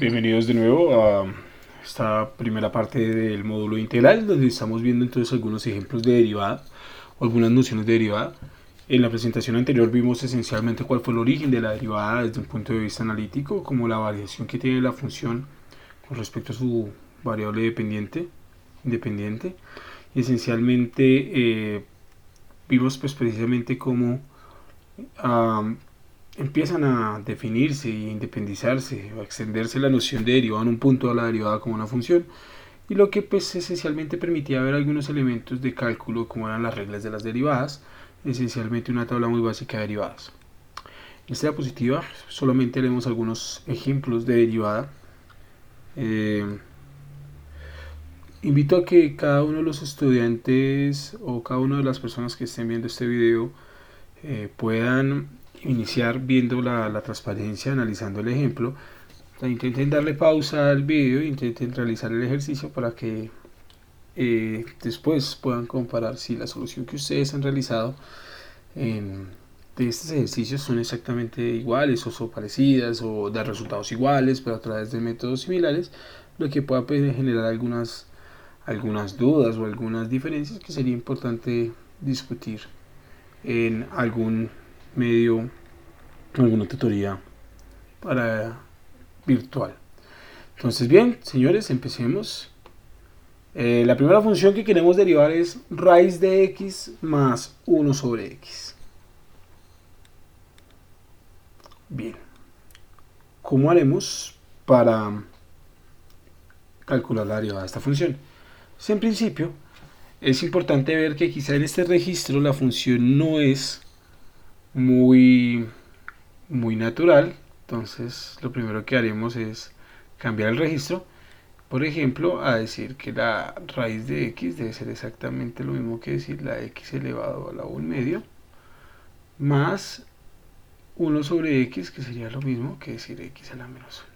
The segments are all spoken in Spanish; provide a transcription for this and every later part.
Bienvenidos de nuevo a esta primera parte del módulo integral, donde estamos viendo entonces algunos ejemplos de derivada o algunas nociones de derivada. En la presentación anterior vimos esencialmente cuál fue el origen de la derivada desde un punto de vista analítico, como la variación que tiene la función con respecto a su variable independiente. Y esencialmente vimos pues precisamente cómo empiezan a definirse e independizarse o a extenderse la noción de derivada en un punto a la derivada como una función, y lo que pues esencialmente permitía ver algunos elementos de cálculo como eran las reglas de las derivadas, esencialmente una tabla muy básica de derivadas. En esta diapositiva solamente haremos algunos ejemplos de derivada. Invito a que cada uno de los estudiantes o cada una de las personas que estén viendo este video puedan iniciar viendo la transparencia, analizando el ejemplo. Intenten darle pausa al video e intenten realizar el ejercicio para que después puedan comparar si la solución que ustedes han realizado de estos ejercicios son exactamente iguales o son parecidas o dan resultados iguales pero a través de métodos similares, lo que pueda generar algunas dudas o algunas diferencias que sería importante discutir en algún medio, alguna tutoría para virtual. Entonces bien, señores, empecemos. La primera función que queremos derivar es raíz de x más 1 sobre x. Bien, ¿cómo haremos para calcular la derivada de esta función? Pues en principio es importante ver que quizá en este registro la función no es muy natural. Entonces lo primero que haremos es cambiar el registro, por ejemplo, a decir que la raíz de x debe ser exactamente lo mismo que decir la x elevado a la 1 medio más 1 sobre x, que sería lo mismo que decir x a la menos 1.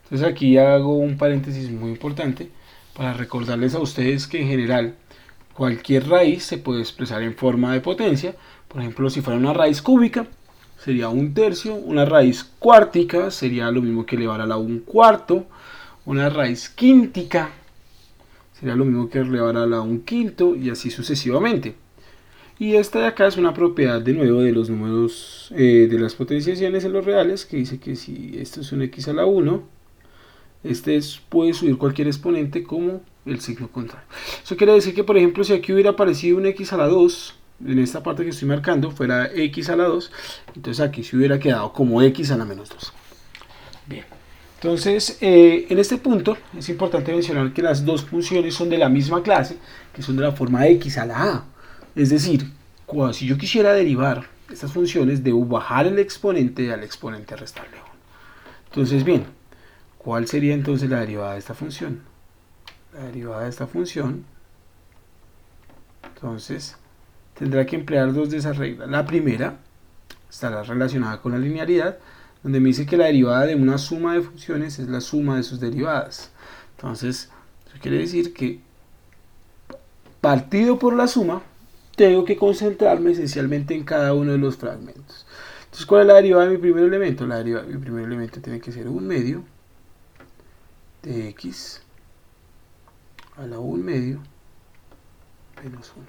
Entonces aquí hago un paréntesis muy importante para recordarles a ustedes que en general cualquier raíz se puede expresar en forma de potencia. Por ejemplo, si fuera una raíz cúbica sería 1/3, una raíz cuártica sería lo mismo que elevar a la 1/4, una raíz quíntica sería lo mismo que elevar a la 1/5 y así sucesivamente. Y esta de acá es una propiedad de nuevo de los números de las potenciaciones en los reales, que dice que si esto es un x a la 1, puede subir cualquier exponente como el signo contrario. Eso quiere decir que, por ejemplo, si aquí hubiera aparecido un x a la 2, en esta parte que estoy marcando, fuera x a la 2, entonces aquí se hubiera quedado como x a la menos 2. Bien. Entonces, en este punto es importante mencionar que las dos funciones son de la misma clase, que son de la forma x a la a. Es decir, si yo quisiera derivar estas funciones, debo bajar el exponente al exponente restarle 1. Entonces, bien, ¿cuál sería entonces la derivada de esta función? La derivada de esta función, entonces, tendrá que emplear dos de esas reglas. La primera estará relacionada con la linealidad, donde me dice que la derivada de una suma de funciones es la suma de sus derivadas. Entonces, eso quiere decir que partido por la suma, tengo que concentrarme esencialmente en cada uno de los fragmentos. Entonces, ¿cuál es la derivada de mi primer elemento? La derivada de mi primer elemento tiene que ser 1 medio de x a la 1 medio menos 1.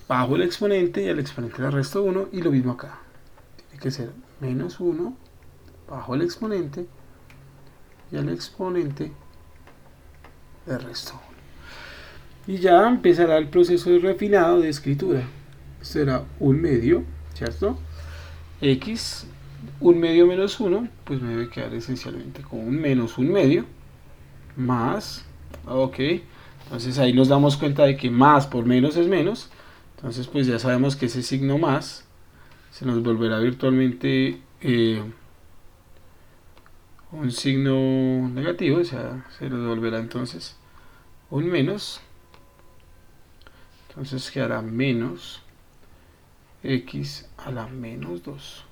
Bajo el exponente y al exponente le resto 1, y lo mismo acá. Tiene que ser menos 1 bajo el exponente y al exponente le resto 1. Y ya empezará el proceso de refinado de escritura. Esto era 1 medio, ¿cierto? X, 1 medio menos 1, pues me debe quedar esencialmente con un menos 1 medio, más, ok, entonces ahí nos damos cuenta de que más por menos es menos, entonces pues ya sabemos que ese signo más se nos volverá virtualmente un signo negativo, o sea, se nos volverá entonces un menos. Entonces quedará menos x a la menos 2.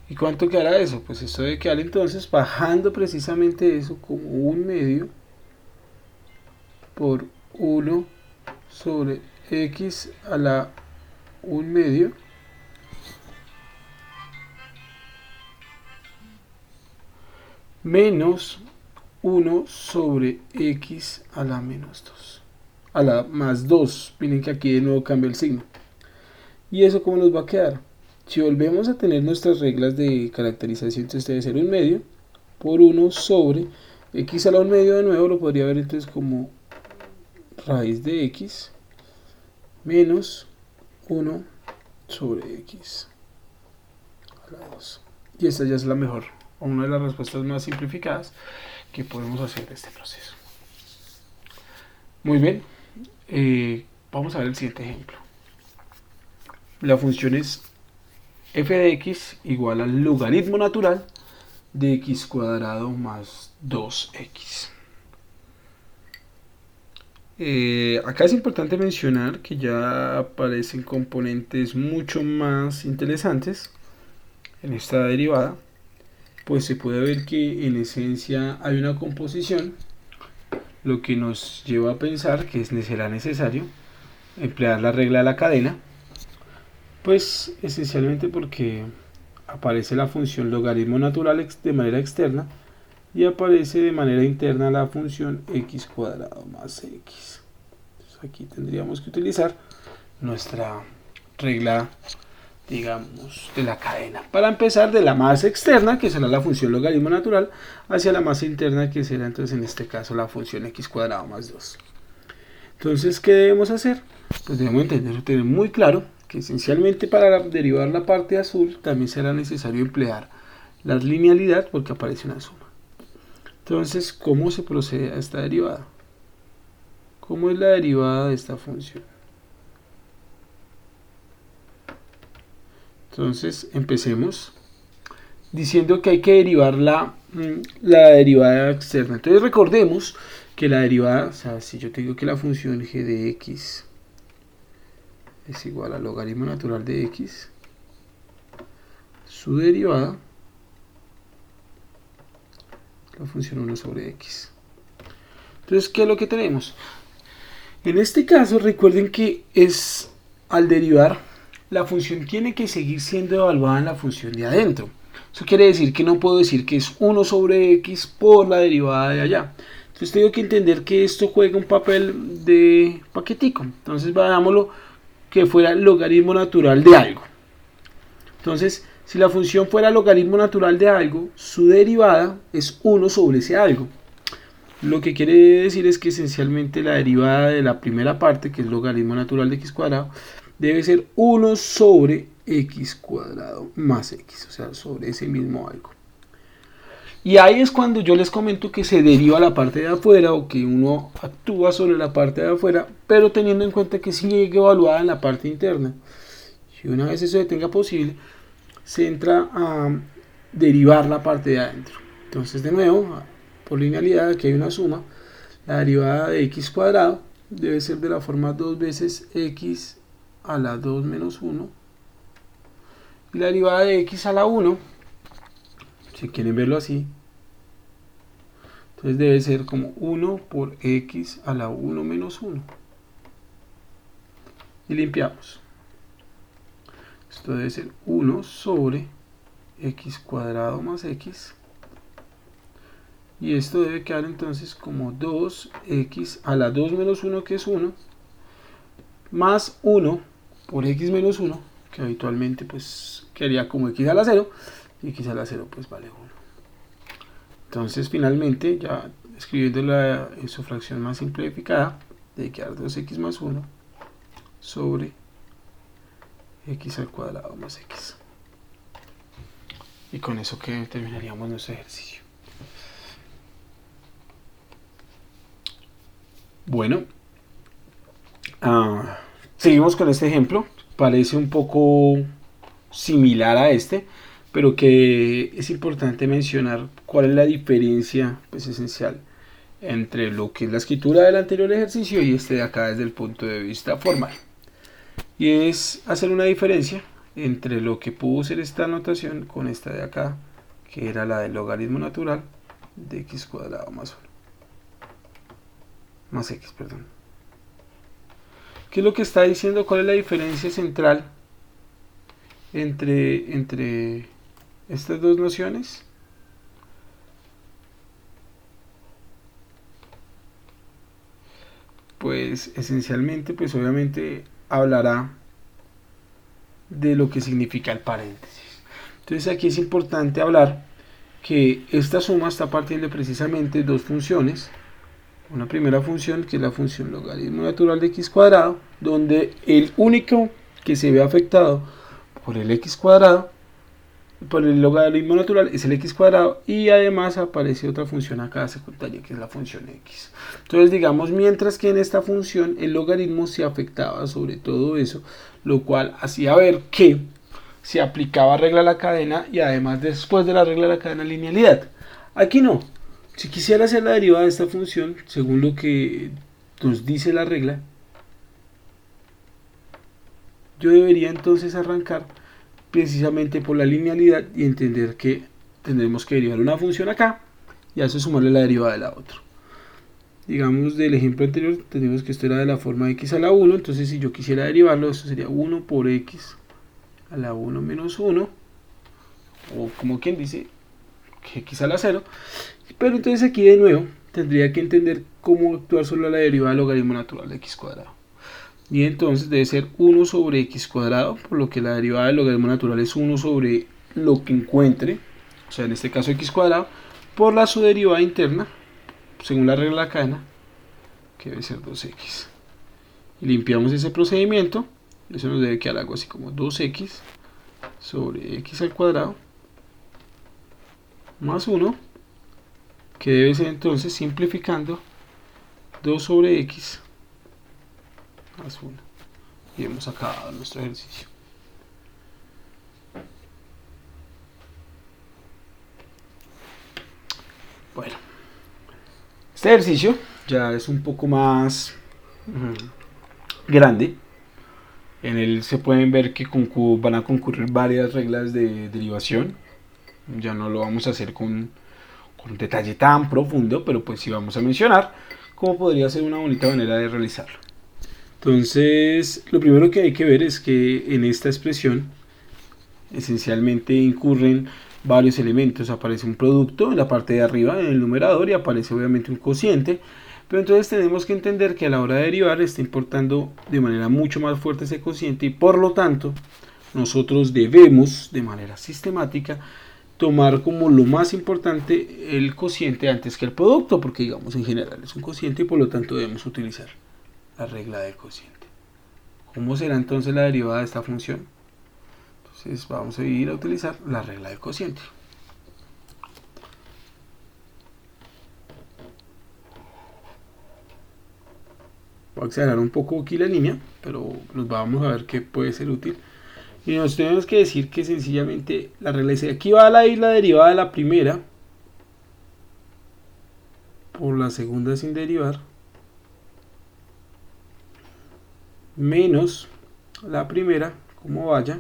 ¿Y cuánto quedará eso? Pues esto debe quedar entonces bajando precisamente eso como 1 medio por 1 sobre x a la 1 medio menos 1 sobre x a la menos 2. A la más 2. Miren que aquí de nuevo cambia el signo. ¿Y eso cómo nos va a quedar? Si volvemos a tener nuestras reglas de caracterización, entonces debe ser 1 medio por 1 sobre x a la 1 medio. De nuevo lo podría ver entonces como raíz de x menos 1 sobre x a la 2. Y esta ya es la mejor, o una de las respuestas más simplificadas que podemos hacer de este proceso. Muy bien, vamos a ver el siguiente ejemplo. La función es f de x igual al logaritmo natural de x cuadrado más 2x. Acá es importante mencionar que ya aparecen componentes mucho más interesantes en esta derivada, pues se puede ver que en esencia hay una composición, lo que nos lleva a pensar que será necesario emplear la regla de la cadena, pues esencialmente porque aparece la función logaritmo natural de manera externa y aparece de manera interna la función x cuadrado más x. Entonces aquí tendríamos que utilizar nuestra regla, digamos, de la cadena, para empezar de la más externa, que será la función logaritmo natural, hacia la más interna, que será entonces en este caso la función x cuadrado más 2. Entonces, ¿qué debemos hacer? Pues debemos tener muy claro que esencialmente para derivar la parte azul también será necesario emplear la linealidad, porque aparece una suma. Entonces, ¿cómo se procede a esta derivada? ¿Cómo es la derivada de esta función? Entonces, empecemos diciendo que hay que derivar la derivada externa. Entonces, recordemos que la derivada, o sea, si yo te digo que la función g de x es igual al logaritmo natural de x, su derivada, la función 1 sobre x. Entonces, ¿qué es lo que tenemos? En este caso, recuerden que al derivar, la función tiene que seguir siendo evaluada en la función de adentro. Eso quiere decir que no puedo decir que es 1 sobre x por la derivada de allá. Entonces tengo que entender que esto juega un papel de paquetico. Entonces veámoslo que fuera logaritmo natural de algo. Entonces, si la función fuera logaritmo natural de algo, su derivada es 1 sobre ese algo. Lo que quiere decir es que esencialmente la derivada de la primera parte, que es logaritmo natural de x cuadrado, debe ser 1 sobre x cuadrado más x, o sea, sobre ese mismo algo. Y ahí es cuando yo les comento que se deriva la parte de afuera, o que uno actúa sobre la parte de afuera, pero teniendo en cuenta que sí llegue evaluada en la parte interna. Y una vez eso se tenga posible, se entra a derivar la parte de adentro. Entonces, de nuevo, por linealidad, aquí hay una suma. La derivada de x cuadrado debe ser de la forma 2 veces x a la 2 menos 1. Y la derivada de x a la 1, si quieren verlo así, entonces debe ser como 1 por x a la 1 menos 1. Y limpiamos. Esto debe ser 1 sobre x cuadrado más x. Y esto debe quedar entonces como 2x a la 2 menos 1, que es 1, más 1 por x menos 1, que habitualmente pues quedaría como x a la 0, y x a la 0 pues vale 1. Entonces finalmente, ya escribiendo en su fracción más simplificada, debe quedar 2x más 1 sobre x al cuadrado más x. Y con eso que terminaríamos nuestro ejercicio. Bueno, seguimos con este ejemplo. Parece un poco similar a este, pero que es importante mencionar cuál es la diferencia pues, esencial entre lo que es la escritura del anterior ejercicio y este de acá desde el punto de vista formal. Y es hacer una diferencia entre lo que pudo ser esta notación con esta de acá, que era la del logaritmo natural de x cuadrado más 1. Más x, perdón. ¿Qué es lo que está diciendo? ¿Cuál es la diferencia central entre estas dos nociones? pues esencialmente, pues obviamente hablará de lo que significa el paréntesis. Entonces aquí es importante hablar que esta suma está partiendo precisamente de dos funciones. Una primera función, que es la función logaritmo natural de x cuadrado, donde el único que se ve afectado por el x cuadrado, por el logaritmo natural, es el x cuadrado, y además aparece otra función acá secundaria, que es la función x. Entonces digamos, mientras que en esta función el logaritmo se afectaba sobre todo eso, lo cual hacía ver que se aplicaba regla de la cadena y además después de la regla de la cadena linealidad. Aquí no. Si quisiera hacer la derivada de esta función, según lo que nos dice la regla, yo debería entonces arrancar precisamente por la linealidad y entender que tendremos que derivar una función acá y a eso sumarle la derivada de la otra. Digamos, del ejemplo anterior, tenemos que esto era de la forma x a la 1, entonces si yo quisiera derivarlo, esto sería 1 por x a la 1 menos 1, o como quien dice, que x a la 0, pero entonces aquí de nuevo tendría que entender cómo actuar sobre la derivada del logaritmo natural de x cuadrado. Y entonces debe ser 1 sobre x cuadrado, por lo que la derivada del logaritmo natural es 1 sobre lo que encuentre, o sea en este caso x cuadrado, por la su derivada interna, según la regla de la cadena, que debe ser 2x. Y limpiamos ese procedimiento, eso nos debe quedar algo así como 2x sobre x al cuadrado más 1, que debe ser entonces, simplificando, 2 sobre x más 1. Y hemos acabado nuestro ejercicio. Bueno, este ejercicio ya es un poco más grande. En él se pueden ver que van a concurrir varias reglas de derivación. Ya no lo vamos a hacer con un detalle tan profundo, pero pues sí vamos a mencionar cómo podría ser una bonita manera de realizarlo. Entonces, lo primero que hay que ver es que en esta expresión esencialmente incurren varios elementos. Aparece un producto en la parte de arriba, en el numerador, y aparece obviamente un cociente. Pero entonces tenemos que entender que a la hora de derivar está importando de manera mucho más fuerte ese cociente, y por lo tanto nosotros debemos de manera sistemática tomar como lo más importante el cociente antes que el producto, porque digamos en general es un cociente y por lo tanto debemos utilizar la regla del cociente. ¿Cómo será entonces la derivada de esta función? Entonces vamos a ir a utilizar la regla del cociente. Voy a acelerar un poco aquí la línea, pero nos vamos a ver qué puede ser útil. Y nos tenemos que decir que sencillamente la regla dice, aquí va a ir la derivada de la primera por la segunda sin derivar, menos la primera, como vaya,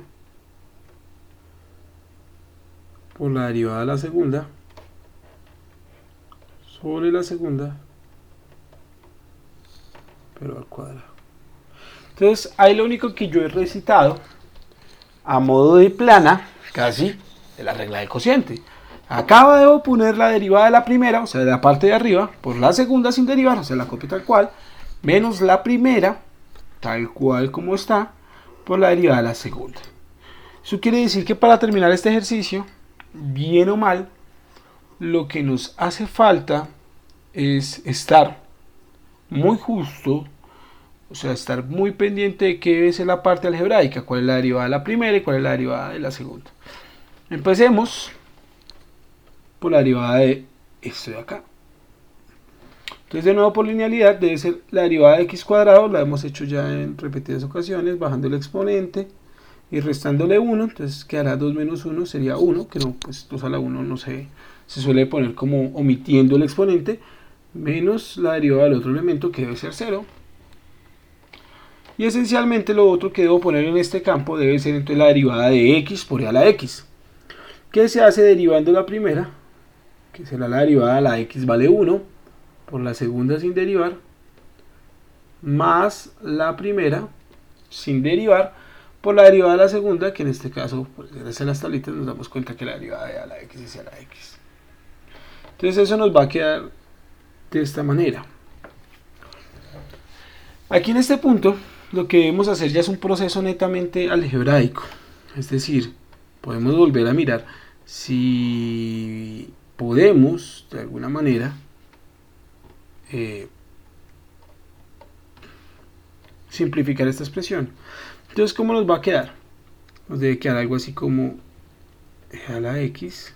por la derivada de la segunda, sobre la segunda, pero al cuadrado. Entonces, ahí lo único que yo he recitado, a modo de plana, casi, de la regla del cociente. Acá debo poner la derivada de la primera, o sea, de la parte de arriba, por la segunda sin derivar, o sea, la copio tal cual, menos la primera, tal cual como está, por la derivada de la segunda. Eso quiere decir que para terminar este ejercicio, bien o mal, lo que nos hace falta es estar muy justo, o sea, estar muy pendiente de qué debe ser la parte algebraica, cuál es la derivada de la primera y cuál es la derivada de la segunda. Empecemos por la derivada de esto de acá. Entonces, de nuevo por linealidad, debe ser la derivada de x cuadrado, la hemos hecho ya en repetidas ocasiones, bajando el exponente y restándole 1, entonces quedará 2 menos 1, sería 1, que no, pues 2 a la 1 no se suele poner como omitiendo el exponente, menos la derivada del otro elemento, que debe ser 0. Y esencialmente lo otro que debo poner en este campo debe ser entonces la derivada de x por e a la x, que se hace derivando la primera, que será la derivada de la x vale 1, por la segunda sin derivar, más la primera sin derivar, por la derivada de la segunda, que en este caso, pues, gracias a las tablitas nos damos cuenta que la derivada de a la x es a la x. Entonces eso nos va a quedar de esta manera. Aquí en este punto lo que debemos hacer ya es un proceso netamente algebraico, es decir, podemos volver a mirar si podemos de alguna manera simplificar esta expresión. Entonces, ¿cómo nos va a quedar? Nos debe quedar algo así como e a la x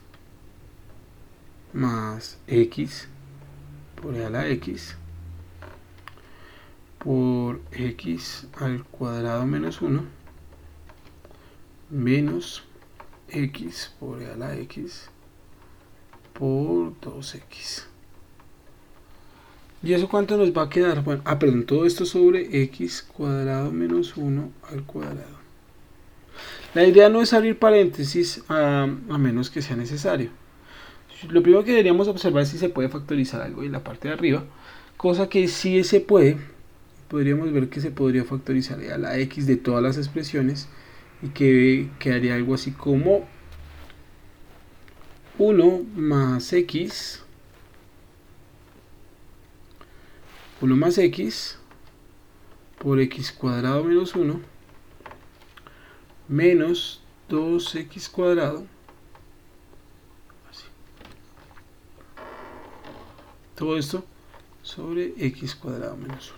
más x por e a la x por x al cuadrado menos 1 menos x por e a la x por 2x. ¿Y eso cuánto nos va a quedar? Bueno, perdón, todo esto sobre x cuadrado menos 1 al cuadrado. La idea no es abrir paréntesis a menos que sea necesario. Lo primero que deberíamos observar es si se puede factorizar algo en la parte de arriba, cosa que sí se puede. Podríamos ver que se podría factorizar a la x de todas las expresiones y que quedaría algo así como 1 más x 1 más x por x cuadrado menos 1 menos 2x cuadrado, así. Todo esto sobre x cuadrado menos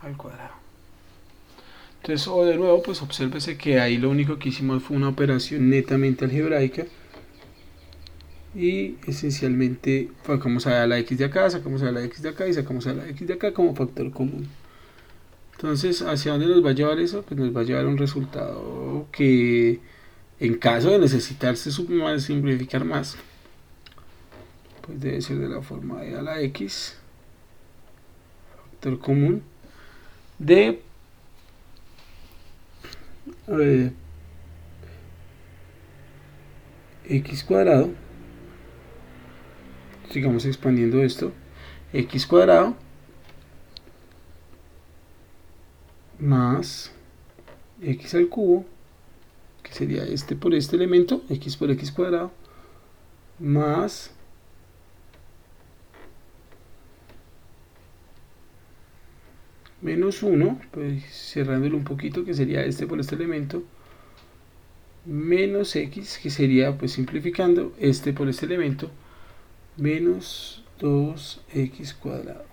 1 al cuadrado. Entonces, o de nuevo, pues obsérvese que ahí lo único que hicimos fue una operación netamente algebraica y esencialmente sacamos a la x de acá, sacamos a la x de acá y sacamos a la x de acá como factor común. Entonces, ¿hacia dónde nos va a llevar eso? Pues nos va a llevar a un resultado que, en caso de necesitarse simplificar más, pues debe ser de la forma de a la x, factor común, de x cuadrado, sigamos expandiendo esto, x cuadrado más x al cubo, que sería este por este elemento, x por x cuadrado, más menos 1, pues cerrándolo un poquito, que sería este por este elemento, menos x, que sería, pues simplificando, este por este elemento, menos 2x cuadrado.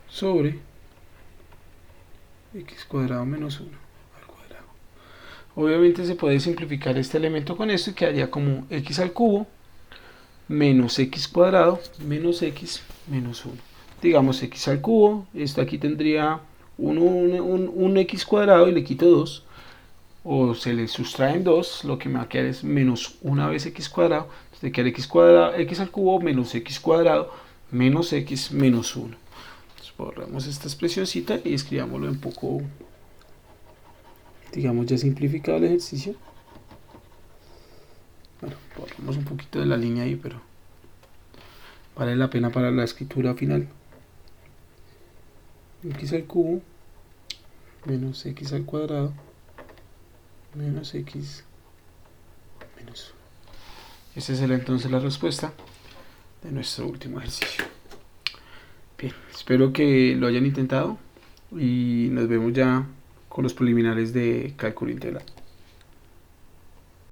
Sobre x cuadrado menos 1 al cuadrado. Obviamente se puede simplificar este elemento con esto y quedaría como x al cubo menos x cuadrado menos x menos 1. Digamos x al cubo, esto aquí tendría un x cuadrado y le quito 2, o se le sustraen 2, lo que me va a quedar es menos 1 vez x cuadrado, entonces queda x cuadrado, x al cubo menos x cuadrado menos x menos 1. Entonces borramos esta expresioncita y escribámoslo un poco, digamos, ya simplificado el ejercicio. Bueno, borramos un poquito de la línea ahí, pero vale la pena para la escritura final. X al cubo menos x al cuadrado menos x menos 1. Esa será entonces la respuesta de nuestro último ejercicio. Bien, espero que lo hayan intentado y nos vemos ya con los preliminares de cálculo integral.